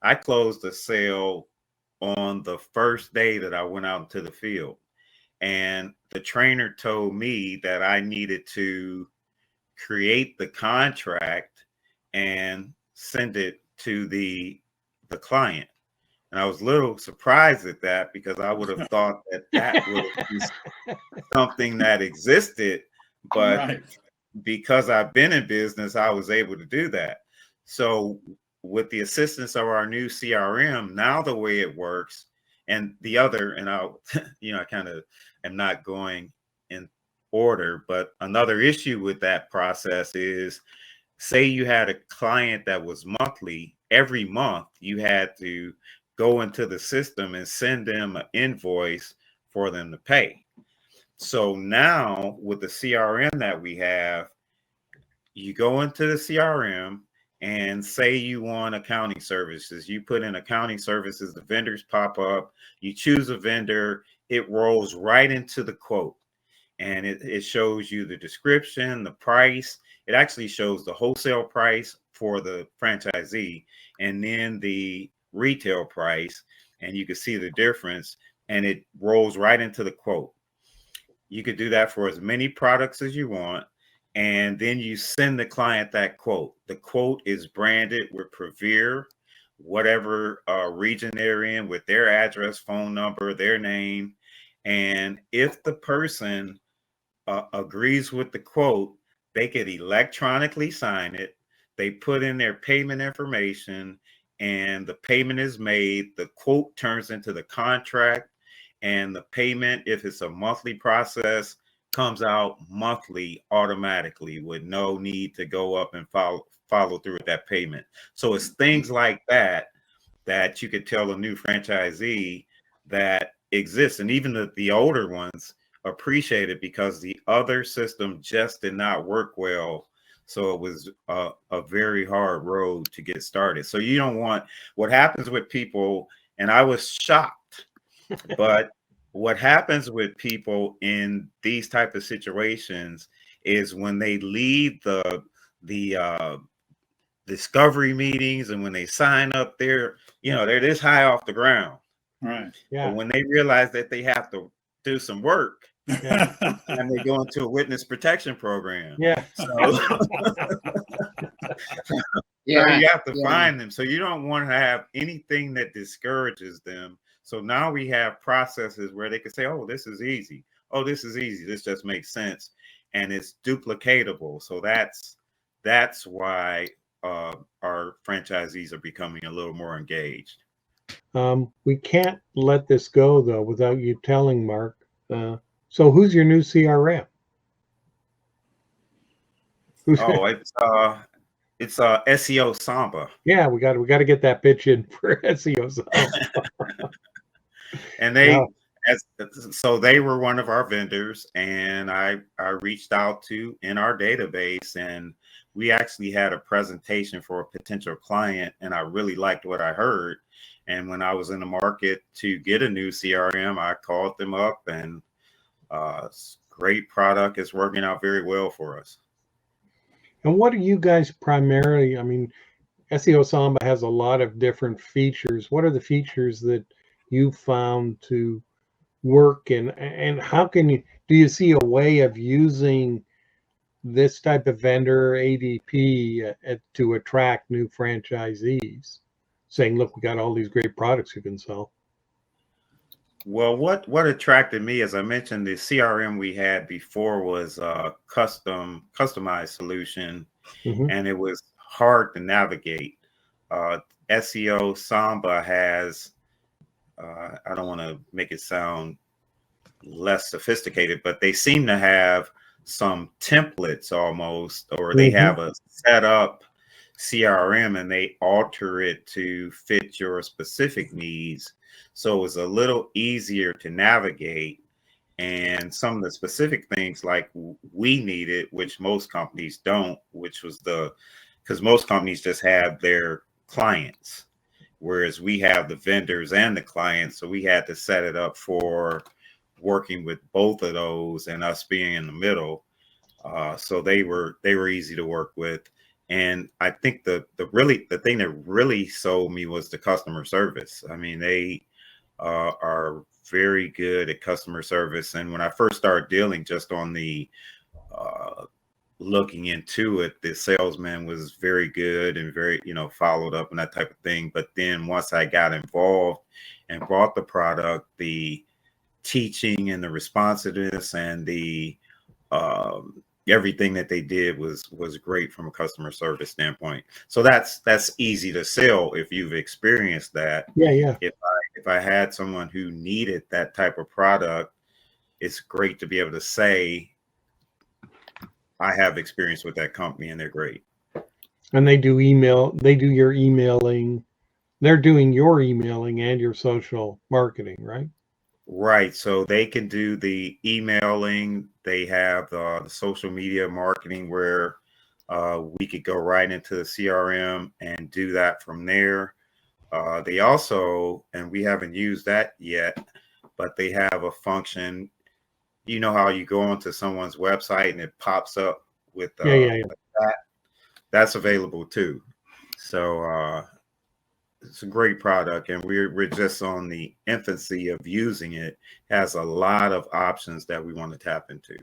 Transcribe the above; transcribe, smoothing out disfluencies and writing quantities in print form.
I closed the sale on the first day that I went out into the field. And the trainer told me that I needed to create the contract and send it to the client. And I was a little surprised at that because I would have thought that that would be something that existed, but Right. because I've been in business, I was able to do that. So with the assistance of our new CRM, now the way it works, and the other, and I'll, I kind of am not going in order, but another issue with that process is, say you had a client that was monthly, every month you had to go into the system and send them an invoice for them to pay. So now with the CRM that we have, you go into the CRM and say you want accounting services. You put in accounting services, the vendors pop up, you choose a vendor, it rolls right into the quote. And it shows you the description, the price. It actually shows the wholesale price for the franchisee and then the retail price. And you can see the difference and it rolls right into the quote. You could do that for as many products as you want. And then you send the client that quote. The quote is branded with Prevere, whatever region they're in, with their address, phone number, their name. And if the person agrees with the quote, they could electronically sign it. They put in their payment information and the payment is made. The quote turns into the contract and the payment, if it's a monthly process, comes out monthly automatically with no need to go up and follow through with that payment. So it's things like that that you could tell a new franchisee that exists. And even the older ones appreciate it because the other system just did not work well. So it was a very hard road to get started. So you don't want, what happens with people, and I was shocked, but what happens with people in these type of situations is when they leave the discovery meetings and when they sign up, they're this high off the ground. Right. Yeah. But when they realize that they have to do some work, Yeah. and they go into a witness protection program. Yeah. So, Yeah. so you have to Yeah. find them. So you don't want to have anything that discourages them. So now we have processes where they can say, oh, this is easy. Oh, this is easy. This just makes sense. And it's duplicatable. So that's why our franchisees are becoming a little more engaged. We can't let this go though without you telling Mark. So who's your new CRM? Oh, it's SeoSamba. Yeah, we got to get that pitch in for SeoSamba. And they so they were one of our vendors, and I reached out to in our database, and we actually had a presentation for a potential client, and I really liked what I heard. And when I was in the market to get a new CRM, I called them up, and great product. Is working out very well for us. And what are you guys primarily? I mean, SeoSamba has a lot of different features. What are the features that you found to work, and how can do you see a way of using this type of vendor ADP to attract new franchisees, saying, look, we got all these great products you can sell? Well, what attracted me, as I mentioned, the CRM we had before was a customized solution, and it was hard to navigate. SeoSamba has, I don't want to make it sound less sophisticated, but they seem to have some templates almost, or they have a set up CRM and they alter it to fit your specific needs. So it was a little easier to navigate. And some of the specific things like we needed, which most companies don't, which was because most companies just have their clients, whereas we have the vendors and the clients. So we had to set it up for working with both of those and us being in the middle. So they were easy to work with. And I think the thing that really sold me was the customer service. I mean, they are very good at customer service. And when I first started dealing just on the uh, looking into it, the salesman was very good and very, followed up and that type of thing. But then once I got involved and bought the product, the teaching and the responsiveness and the everything that they did was great from a customer service standpoint. So that's easy to sell if you've experienced that. Yeah, yeah. If I had someone who needed that type of product, it's great to be able to say I have experience with that company and they're great. And they do your emailing. They're doing your emailing and your social marketing, right? Right. So they can do the emailing. They have the social media marketing where we could go right into the CRM and do that from there. They also, and we haven't used that yet, but they have a function. You know how you go onto someone's website and it pops up with Yeah, yeah, yeah. that? That's available too. So it's a great product, and we're just on the infancy of using it. Has a lot of options that we want to tap into.